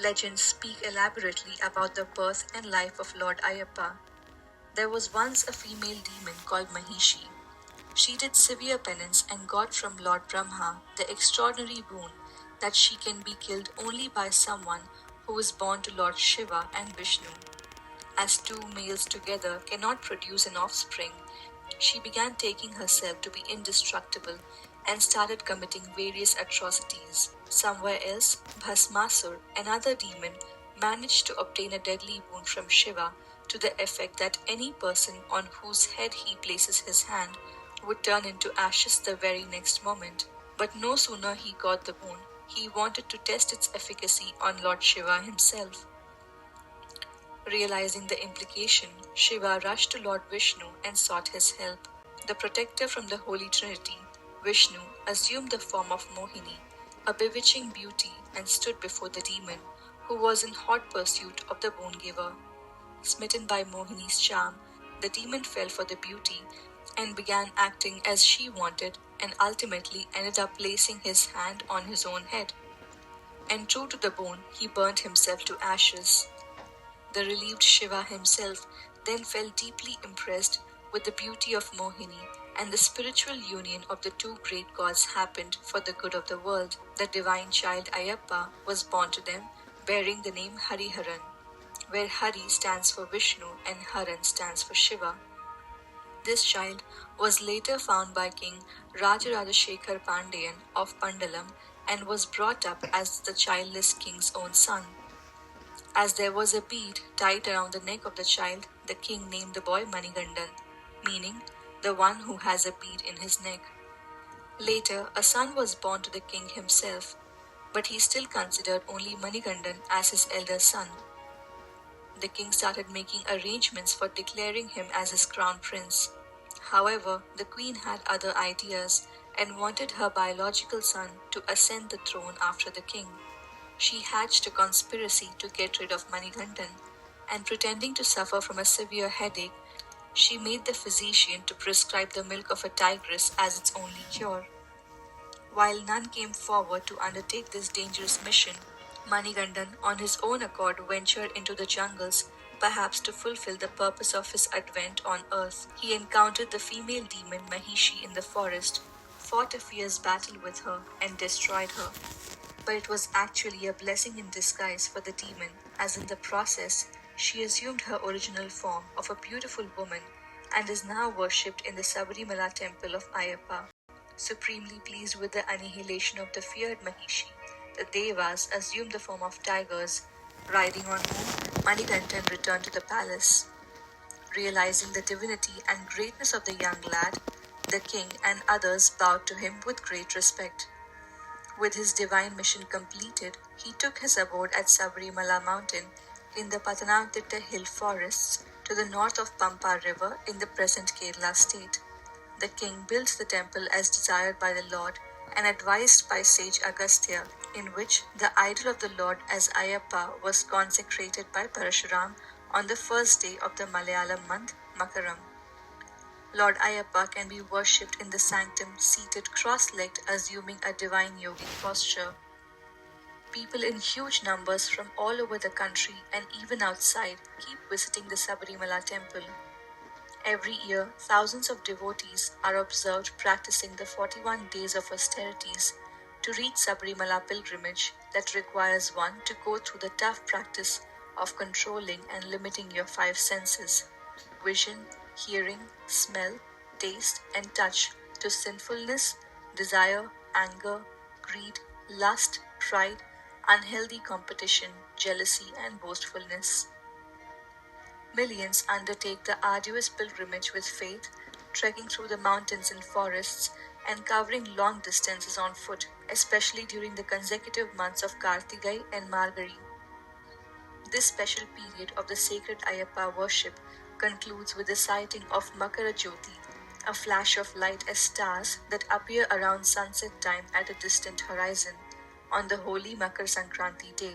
Legends speak elaborately about the birth and life of Lord Ayyappa. There was once a female demon called Mahishi. She did severe penance and got from Lord Brahma the extraordinary boon that she can be killed only by someone who is born to Lord Shiva and Vishnu. As two males together cannot produce an offspring, she began taking herself to be indestructible and started committing various atrocities. Somewhere else, Bhasmasur, another demon, managed to obtain a deadly wound from Shiva to the effect that any person on whose head he places his hand would turn into ashes the very next moment. But no sooner he got the wound, he wanted to test its efficacy on Lord Shiva himself. Realizing the implication, Shiva rushed to Lord Vishnu and sought his help. The protector from the Holy Trinity, Vishnu, assumed the form of Mohini, a bewitching beauty, and stood before the demon, who was in hot pursuit of the boon giver. Smitten by Mohini's charm, the demon fell for the beauty and began acting as she wanted, and ultimately ended up placing his hand on his own head. And true to the bone, he burnt himself to ashes. The relieved Shiva himself then felt deeply impressed with the beauty of Mohini, and the spiritual union of the two great gods happened for the good of the world. The divine child Ayyappa was born to them, bearing the name Hariharan, where Hari stands for Vishnu and Haran stands for Shiva. This child was later found by King Rajarajashekhar Pandayan of Pandalam and was brought up as the childless king's own son. As there was a bead tied around the neck of the child, the king named the boy Manigandan, meaning the one who has a bead in his neck. Later, a son was born to the king himself, but he still considered only Manigandan as his elder son. The king started making arrangements for declaring him as his crown prince. However, the queen had other ideas and wanted her biological son to ascend the throne after the king. She hatched a conspiracy to get rid of Manigandan, and pretending to suffer from a severe headache, she made the physician to prescribe the milk of a tigress as its only cure. While none came forward to undertake this dangerous mission, Manigandan on his own accord ventured into the jungles, perhaps to fulfill the purpose of his advent on earth. He encountered the female demon Mahishi in the forest, fought a fierce battle with her, and destroyed her. But it was actually a blessing in disguise for the demon, as in the process, she assumed her original form of a beautiful woman and is now worshipped in the Sabarimala temple of Ayyappa. Supremely pleased with the annihilation of the feared Mahishi, the Devas assumed the form of tigers, riding on whom Manigandan returned to the palace. Realizing the divinity and greatness of the young lad, the king and others bowed to him with great respect. With his divine mission completed, he took his abode at Sabarimala mountain in the Patanamthitta hill forests to the north of Pampa river in the present Kerala state. The king built the temple as desired by the Lord and advised by sage Agastya, in which the idol of the Lord as Ayyappa was consecrated by Parashuram on the first day of the Malayalam month Makaram. Lord Ayyappa can be worshipped in the sanctum seated cross-legged, assuming a divine yogic posture. People in huge numbers from all over the country and even outside keep visiting the Sabarimala temple. Every year, thousands of devotees are observed practicing the 41 days of austerities to reach Sabarimala pilgrimage that requires one to go through the tough practice of controlling and limiting your five senses: vision, hearing, smell, taste, and touch to sinfulness, desire, anger, greed, lust, pride, unhealthy competition, jealousy, and boastfulness. Millions undertake the arduous pilgrimage with faith, trekking through the mountains and forests and covering long distances on foot, especially during the consecutive months of Kartigai and Margari. This special period of the sacred Ayyappa worship concludes with the sighting of Makara Jyoti, a flash of light as stars that appear around sunset time at a distant horizon, on the holy Makar Sankranti day.